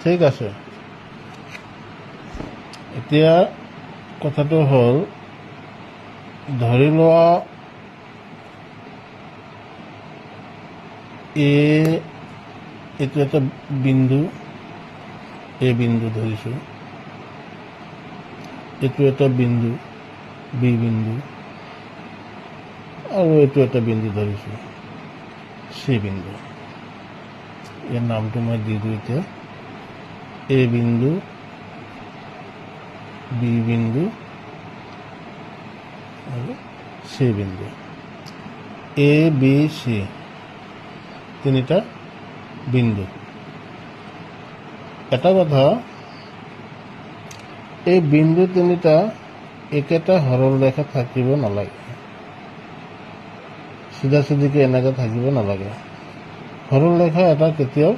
ঠিক আছে, এতিয়া কথাটো হ'ল ধৰি লোৱা এইটো এটা বিন্দু, এ বিন্দু ধৰিছোঁ, এইটো এটা বিন্দু বি বিন্দু, আৰু এইটো এটা বিন্দু ধৰিছোঁ চি বিন্দু। ইয়াৰ নামটো মই দি দিওঁ এতিয়া এ বিন্দু, বি বিন্দু আৰু চি বিন্দু। এ বি চি তিনিটা বিন্দু। এটা কথা, এই বিন্দু তিনিটা একেটা সৰল ৰেখা থাকিব নালাগে, চিধা চিধিকে এনেকৈ থাকিব নালাগে। সৰল ৰেখা এটা কেতিয়াও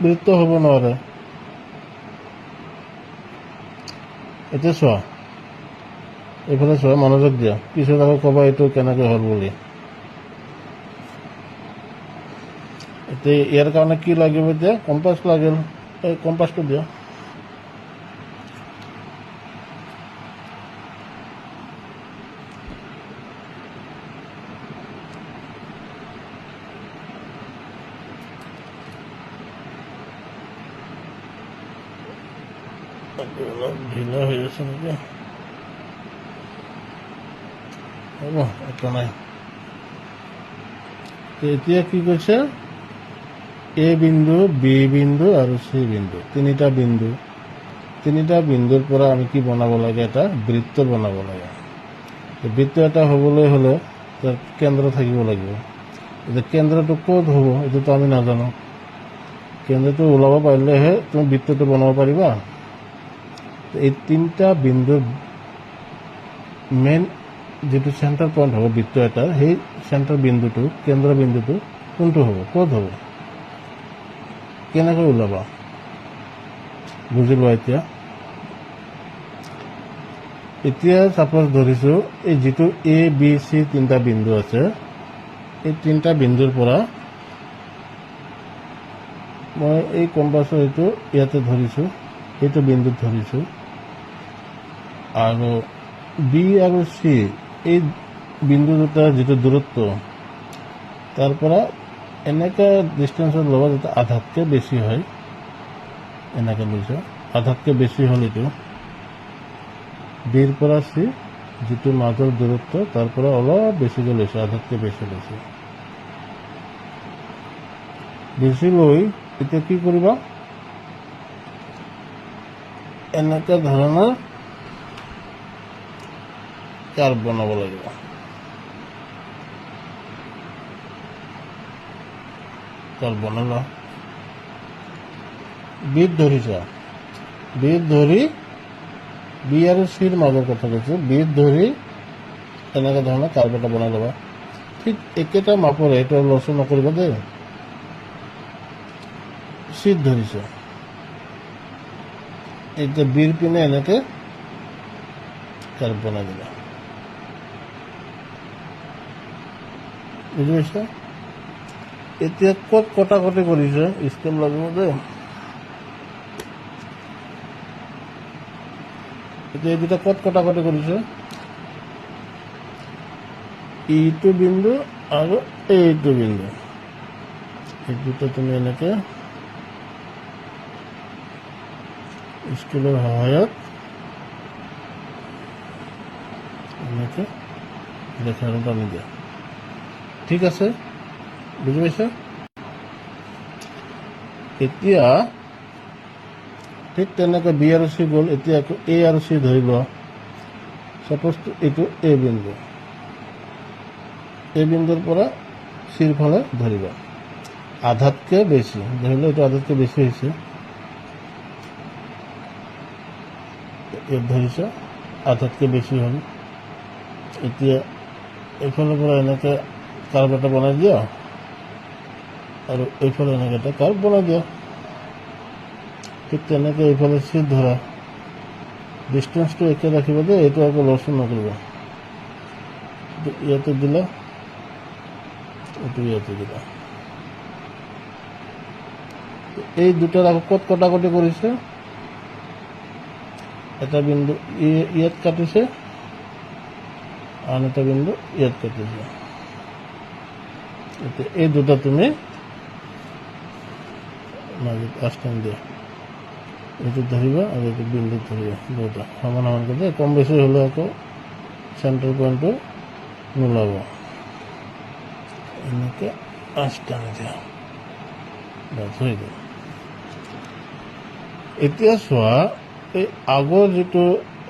বৃত্ত হ'ব নোৱাৰে। এতিয়া চোৱা, এইফালে চোৱা, মনোযোগ দিয়া, পিছত আকৌ ক'বা এইটো কেনেকৈ হ'ল বুলি। এতিয়া ইয়াৰ কাৰণে কি লাগিব? এতিয়া কম্পাছ লাগিল, এই কম্পাছটো দিয়া। অলপ ঢিলা হৈ আছে নেকি? হ'ব, একো নাই। এতিয়া কি কৈছে? এ বিন্দু, বি বিন্দু আৰু চি বিন্দু, তিনিটা বিন্দু। তিনিটা বিন্দুৰ পৰা আমি কি বনাব লাগে? এটা বৃত্ত বনাব লাগে। বৃত্ত এটা হ'বলৈ হ'লে তাৰ কেন্দ্ৰ থাকিব লাগিব। এতিয়া কেন্দ্ৰটো ক'ত হ'ব এইটোতো আমি নাজানো। কেন্দ্ৰটো ওলাব পাৰিলেহে তুমি বৃত্তটো বনাব পাৰিবা। এই তিনিটা বিন্দুৰ মেইন যিটো চেণ্টাৰ পইণ্ট হ'ব বৃত্ত এটাৰ, সেই চেণ্টাৰ বিন্দুটো, কেন্দ্ৰ বিন্দুটো কোনটো হ'ব? ক'ত হ'ব? কেনেকৈ ওলাবা? বুজি লোৱা। এতিয়া ছাপোজ ধৰিছোঁ এই যিটো এ বি চি তিনিটা বিন্দু আছে, এই তিনিটা বিন্দুৰ পৰা মই এই কম্পাছৰ এইটো ইয়াতে ধৰিছোঁ, এইটো বিন্দুত ধৰিছোঁ, আৰু বি আৰু চি এই বিন্দু দুটাৰ যিটো দূৰত্ব, তাৰ পৰা এনেকৈ ডিষ্টেঞ্চত ল'ব যাতে আধাতকৈ বেছি হয়। এনেকৈ লৈছোঁ, আধাতকৈ বেছি হ'ল এইটো বিৰ পৰা চি, যিটো মাজৰ দূৰত্ব তাৰ পৰা অলপ বেছিকৈ লৈছোঁ, আধাতকৈ বেছি লৈছোঁ। বেছি লৈ এতিয়া কি কৰিবা? এনেকুৱা ধৰণৰ কাৰ্ভ বনাব লাগিব। কাৰ্ভ বনালা, বিত ধৰিছা, বিত ধৰি বি আৰু চিৰ মাজৰ কথা কৈছোঁ, বিত ধৰি এনেকুৱা ধৰণৰ কাৰ্ভ এটা বনাই ল'বা। ঠিক একেটা মাপৰে, এইটো লৰচৰ নকৰিবা দেই। চিত ধৰিছে, এতিয়া বিৰ পিনে এনেকৈ কাৰ্ভ বনাই দিবা। বুজি পাইছা? এতিয়া ক'ত কটাকটি কৰিছে স্কেল লাগিব দেই। এতিয়া এই দুটা ক'ত কটাকটি কৰিছে? এইটো বিন্দু আৰু এইটো বিন্দু, এই দুটা তুমি এনেকৈ স্কেলৰ সহায়ত এনেকৈ ৰেখা এটা টানি দিয়া। ঠিক আছে, বুজি পাইছা? এতিয়া ঠিক তেনেকৈ বি আৰু চি গ'ল। এতিয়া আকৌ এ আৰু চি ধৰি লোৱা। ছাপ'জ এইটো এ বিন্দু, এই বিন্দুৰ পৰা চিৰ ফালে ধৰিবা, আধাতকৈ বেছি ধৰি লোৱা, এইটো আধাতকৈ বেছি হৈছে, ইয়াত ধৰিছা, আধাতকৈ বেছি হ'ল। এতিয়া এইফালৰ পৰা এনেকৈ কাৰ্ভ এটা বনাই দিয়া, আৰু এইফালে এনেকৈ এটা কাৰ্ভ বনাই দিয়া। ঠিক তেনেকৈ এইফালে চিট ধৰা, ডিষ্টেঞ্চটো একে ৰাখিব দেই, এইটো আকৌ লৰচৰ নকৰিবা। ইয়াতে দিলা, এইটো ইয়াতে দিলা, এই দুটাৰ আকৌ ক'ত কটাকটি কৰিছে, এটা বিন্দু ইয়াত কাটিছে, আন এটা বিন্দু ইয়াত কাটিছে। এতিয়া এই দুটা তুমি মাজত আষ্টান দিয়া, এইটো ধৰিবা আৰু এইটো বিন্দু ধৰিবা, দুটা সমান সমানকৈ দিয়ে। কম বেছি হ'লে আকৌ চেণ্টাৰ পইণ্টটো নোলাব। এনেকৈ আষ্টান দিয়া, বাছ হৈ গ'ল। এতিয়া চোৱা, এই আগৰ যিটো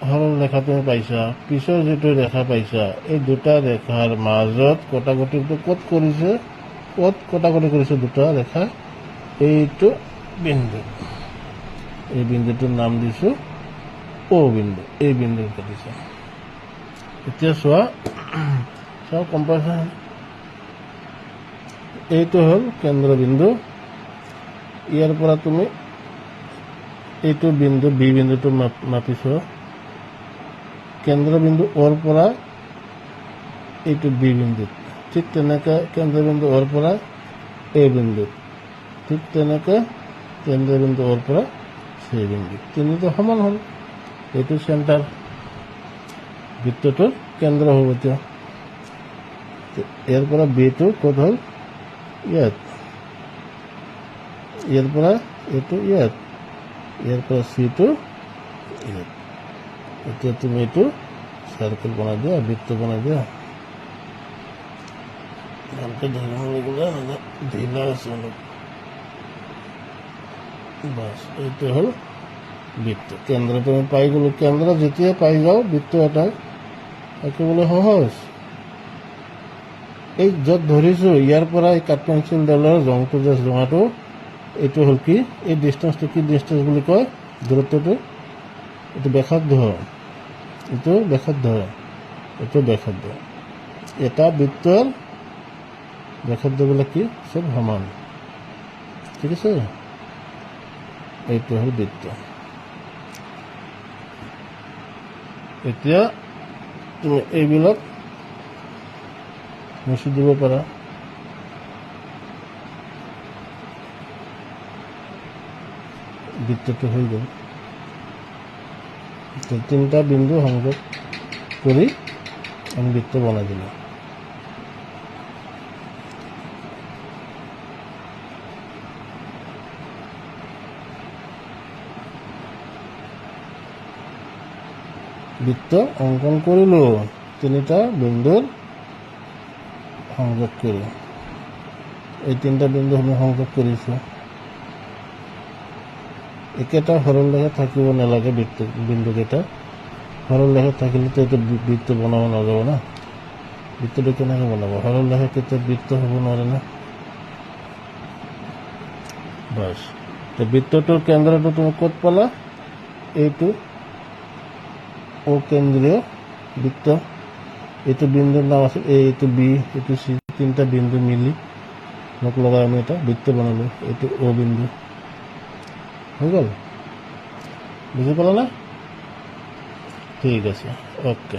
সৰল ৰেখা তুমি পাইছা, পিছৰ যিটো ৰেখা পাইছা, এই দুটা ৰেখাৰ মাজত কটাকটিটো ক'ত কৰিছে, ক'ত কটাকটি কৰিছে দুটা ৰেখা, এইটো বিন্দু, এই বিন্দুটোৰ নাম দিছোঁ অ বিন্দু, এই বিন্দু কাটিছে। এতিয়া চোৱা কম্পাৰিজন, এইটো হ'ল কেন্দ্ৰবিন্দু। ইয়াৰ পৰা তুমি এইটো বিন্দু বি বিন্দুটো মাপিছোঁ, কেন্দ্ৰবিন্দু অ'ৰ পৰা এইটো বি বিন্দুত, ঠিক তেনেকৈ কেন্দ্ৰবিন্দু অ'ৰ পৰা এ বিন্দুত, ঠিক তেনেকৈ কেন্দ্ৰবিন্দু অ'ৰ পৰা চি বিন্দুত, তিনিটো সমান হ'ল। এইটো চেণ্টাৰ, বৃত্তটোৰ কেন্দ্ৰ হ'ব। এতিয়া ইয়াৰ পৰা বিটো ক'ত হ'ল, ইয়াত, ইয়াৰ পৰা এইটো ইয়াত, ইয়াৰ পৰা চিটো ইয়াত। এতিয়া তুমি এইটো চাৰ্কেল বনাই দিয়া, বৃত্ত বনাই দিয়া। ভালকৈ ধৰিবলৈ ঢিলা আছে অলপ, বাছ এইটো হ'ল বৃত্ত। কেন্দ্ৰ তুমি পাই গ'লো, কেন্দ্ৰ যেতিয়া পাই যাওঁ বৃত্ত এটা আঁকিবলৈ সহজ। এই য'ত ধৰিছোঁ ইয়াৰ পৰা এই কাঠ পেঞ্চিলডালৰ ৰংটো যে ৰঙাটো, এইটো হ'ল কি, এই ডিষ্টেঞ্চটো কি ডিষ্টেঞ্চ বুলি কয়, দূৰত্বটো, এইটো ব্যাসাৰ্ধ, এইটো ব্যাসাৰ্ধ, এইটো ব্যাসাৰ্ধ। এটা বৃত্তৰ ব্যাসাৰ্ধবিলাক কি চব সমান, ঠিক আছে। এইটো হ'ল বৃত্ত। এতিয়া তুমি এইবিলাক মুছি দিব পাৰা। বৃত্তটো হৈ গ'ল। তিনিটা বিন্দু সংযোগ কৰি আমি বৃত্ত বনাই দিলোঁ। বৃত্ত অংকন কৰিলোঁ, তিনিটা বিন্দুৰ সংযোগ কৰি, এই তিনিটা বিন্দু আমি সংযোগ কৰিছোঁ। একেটা সৰল ৰেখা থাকিব নালাগে, বিন্দুকেইটা সৰল ৰেখা থাকিলেতো এইটো বৃত্ত বনাব নাযাব না। বৃত্তটো কেনেকৈ বনাব, সৰল ৰেখা কেতিয়া বৃত্ত হ'ব নোৱাৰে না। বাছ, বৃত্তটোৰ কেন্দ্ৰটো তুমি ক'ত পালা, এইটো অকেন্দ্ৰীয় বৃত্ত। এইটো বিন্দুৰ নাম আছে এ, এইটো বি, এইটো চি, তিনিটা বিন্দু মিলি মোক লগাই আমি এটা বৃত্ত বনালোঁ। এইটো অ বিন্দু হৈ গ'ল। বুজি পালা না? ঠিক আছে, অ'কে।